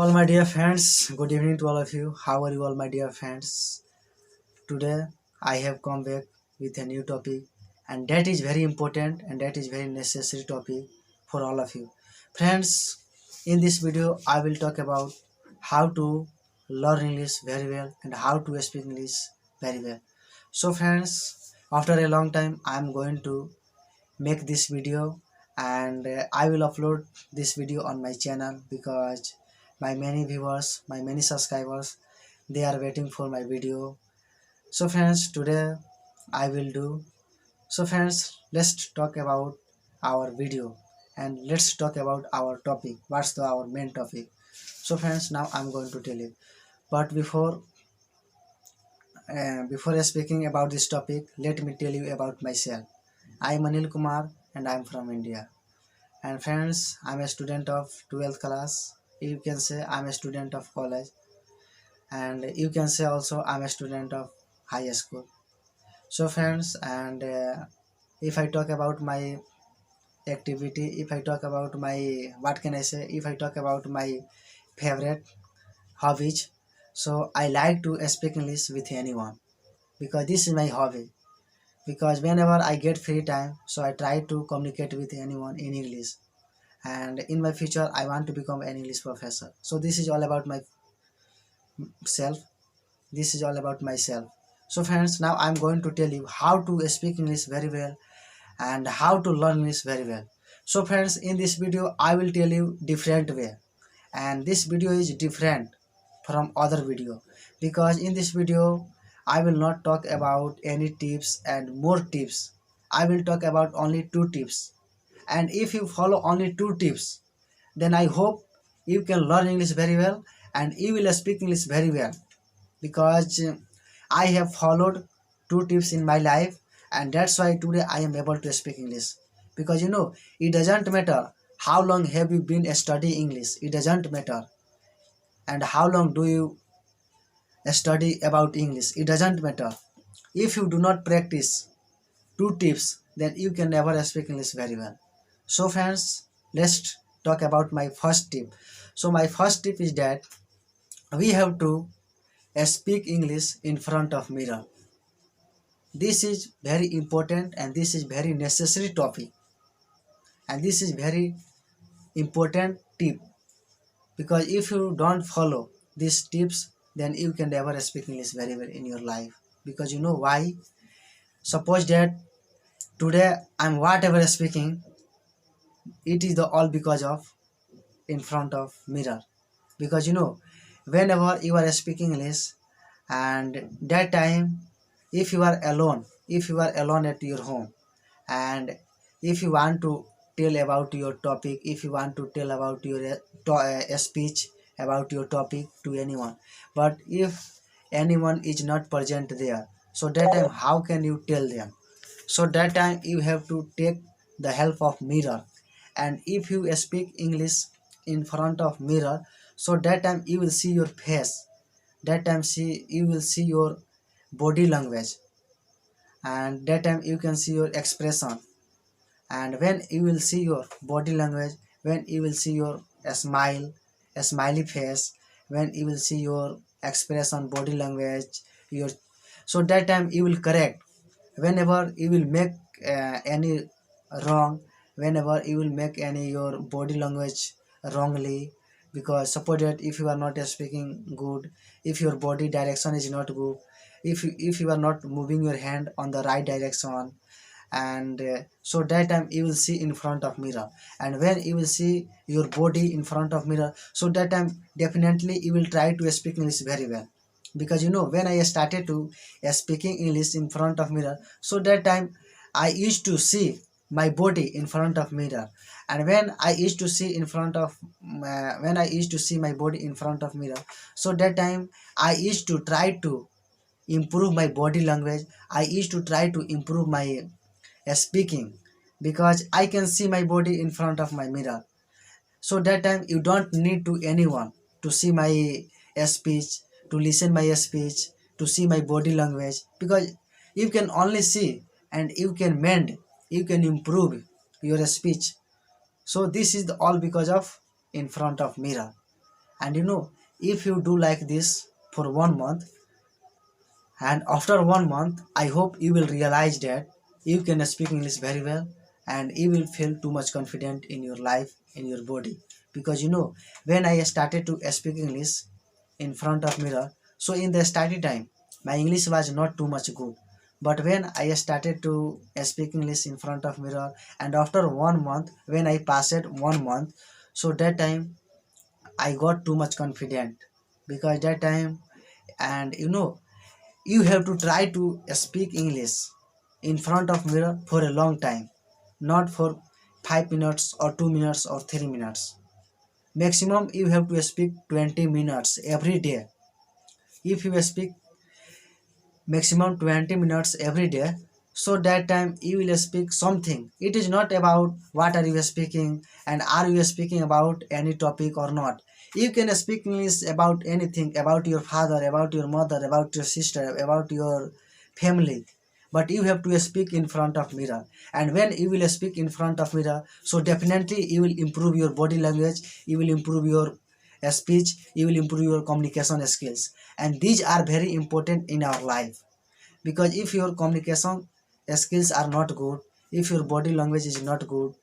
All my dear friends, good evening to all of you. How are you all, my dear friends? Today I have come back with a new topic, and that is very important and that is very necessary topic for all of you. Friends, in this video I will talk about how to learn English very well and how to speak English very well. So friends, after a long time I am going to make this video, and I will upload this video on my channel because my many viewers, my many subscribers, they are waiting for my video. So friends, today I will do. So friends, let's talk about our video and let's talk about our topic. What's our main topic? So friends, now I'm going to tell you. But before speaking about this topic, let me tell you about myself. I am Anil Kumar and I am from India. And friends, I'm a student of 12th class. You can say I'm a student of college, and you can say also I'm a student of high school. So friends, and if I talk about my activity, if I talk about my, what can I say, if I talk about my favorite hobbies, so I like to speak English with anyone because this is my hobby. Because whenever I get free time, so I try to communicate with anyone in English, and in my future I want to become an English professor. So this is all about myself. This is all about myself. So friends, now I'm going to tell you how to speak English very well and how to learn English very well. So friends, in this video I will tell you different way, and this video is different from other video because in this video I will not talk about any tips and more tips. I will talk about only two tips, and if you follow only two tips, then I hope you can learn English very well and you will speak English very well because I have followed two tips in my life, and that's why today I am able to speak English. Because it doesn't matter how long have you been studying English, it doesn't matter, and how long do you study about English, it doesn't matter. If you do not practice two tips, then you can never speak English very well. So friends, let's talk about my first tip. So my first tip is that we have to speak English in front of mirror. This is very important and this is very necessary topic, and this is very important tip because if you don't follow these tips, then you can never speak English very well in your life. Because you know why? Suppose that today I'm whatever speaking, it is the all because of in front of mirror. Because whenever you are speaking English, and that time, if you are alone at your home, and if you want to tell about your topic, if you want to tell about your speech about your topic to anyone, but if anyone is not present there, so that time how can you tell them? So that time you have to take the help of mirror. And if you speak English in front of mirror, so that time you will see your face, that time you will see your body language, and that time you can see your expression. And when you will see your body language, when you will see your smile, a smiley face, when you will see your expression, body language, your, so that time you will correct whenever you will make any wrong, whenever you will make any your body language wrongly. Because suppose that if you are not speaking good, if your body direction is not good, if you are not moving your hand on the right direction, and so that time you will see in front of mirror. And when you will see your body in front of mirror, so that time definitely you will try to speak English very well. Because when I started to speaking English in front of mirror, so that time I used to see my body in front of mirror. And when I used to see in front of when I used to see my body in front of mirror, so that time I used to try to improve my body language, I used to try to improve my speaking, because I can see my body in front of my mirror. So that time you don't need to anyone to see my speech, to listen my speech, to see my body language, because you can only see and you can mend, you can improve your speech. So this is all because of in front of mirror. And if you do like this for 1 month, and after 1 month, I hope you will realize that you can speak English very well, and you will feel too much confident in your life, in your body. Because when I started to speak English in front of mirror, so in the study time, my English was not too much good. But when I started to speak English in front of mirror, and after 1 month, when I passed 1 month, so that time I got too much confident. Because that time, and you have to try to speak English in front of mirror for a long time, not for 5 minutes or 2 minutes or 3 minutes. Maximum you have to speak 20 minutes every day. If you speak maximum 20 minutes every day, so that time you will speak something. It is not about what are you speaking and are you speaking about any topic or not. You can speak English about anything, about your father, about your mother, about your sister, about your family, but you have to speak in front of mirror. And when you will speak in front of mirror, so definitely you will improve your body language, you will improve your speech, you will improve your communication skills. And these are very important in our life. Because if your communication skills are not good, if your body language is not good,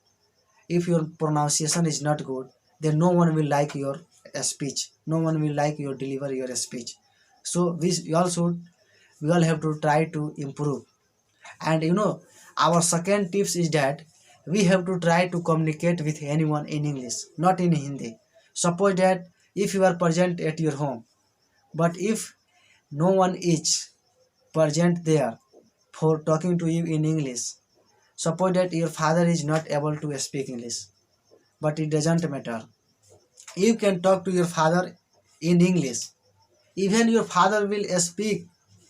if your pronunciation is not good, then no one will like your speech, no one will like your deliver your speech. So we all have to try to improve. And our second tips is that we have to try to communicate with anyone in English, not in Hindi. Suppose that if you are present at your home, but if no one is present there for talking to you in English, suppose that your father is not able to speak English, but it doesn't matter. You can talk to your father in English. Even your father will speak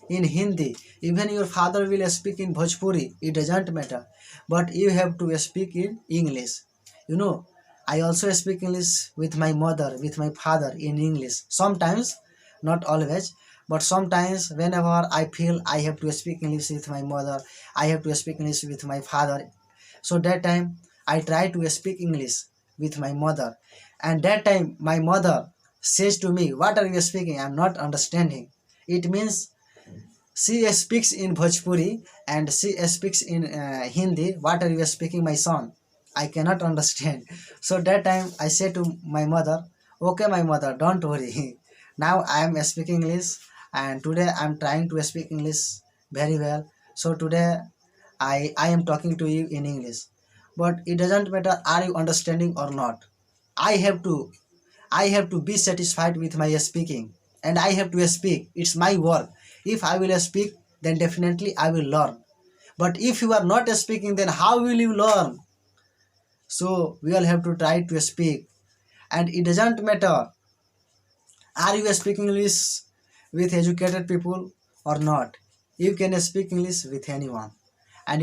in Hindi, even your father will speak in Bhojpuri, it doesn't matter. But you have to speak in English. You know, I also speak English with my mother, with my father in English. Sometimes, not always, but sometimes whenever I feel I have to speak English with my mother, I have to speak English with my father. So that time I try to speak English with my mother. And that time my mother says to me, "What are you speaking? I'm not understanding." It means she speaks in Bhojpuri and she speaks in Hindi. "What are you speaking, my son? I cannot understand." So that time I say to my mother, "Okay, my mother, don't worry. Now I am speaking English, and today I am trying to speak English very well. So today I am talking to you in English. But it doesn't matter are you understanding or not. I have to I have to be satisfied with my speaking, and I have to speak. It's my work. If I will speak, then definitely I will learn. But if you are not speaking, then how will you learn?" So we all have to try to speak. And it doesn't matter are you speaking English with educated people or not. You can speak English with anyone. And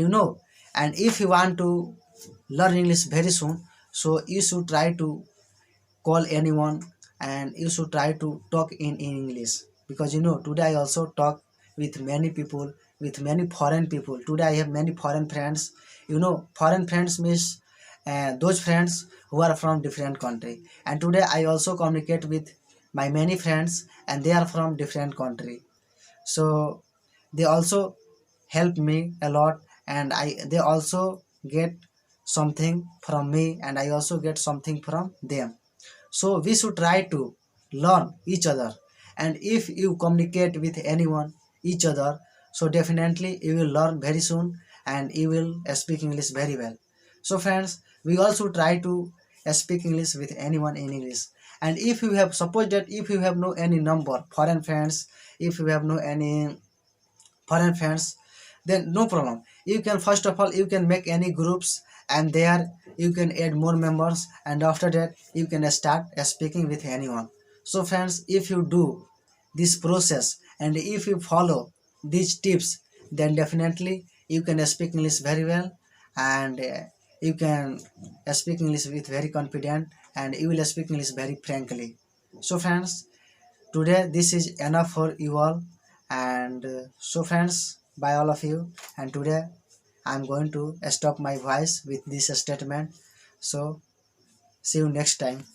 and if you want to learn English very soon, so you should try to call anyone, and you should try to talk in English. Because today I also talk with many people, with many foreign people. Today I have many foreign friends. Foreign friends means those friends who are from different country. And today I also communicate with my many friends, and they are from different country. So they also help me a lot, and they also get something from me, and I also get something from them. So we should try to learn each other. And if you communicate with anyone, each other, so definitely you will learn very soon, and you will speak English very well. So friends, we also try to speak English with anyone in English. And if you have, suppose that if you have no any number, foreign friends, if you have no any foreign friends, then no problem. You can, first of all, you can make any groups, and there you can add more members, and after that you can start speaking with anyone. So friends, if you do this process and if you follow these tips, then definitely you can speak English very well, and you can speak English with very confident, and you will speak English very frankly. So friends, today this is enough for you all. And so friends, bye all of you. And today I'm going to stop my voice with this statement. So see you next time.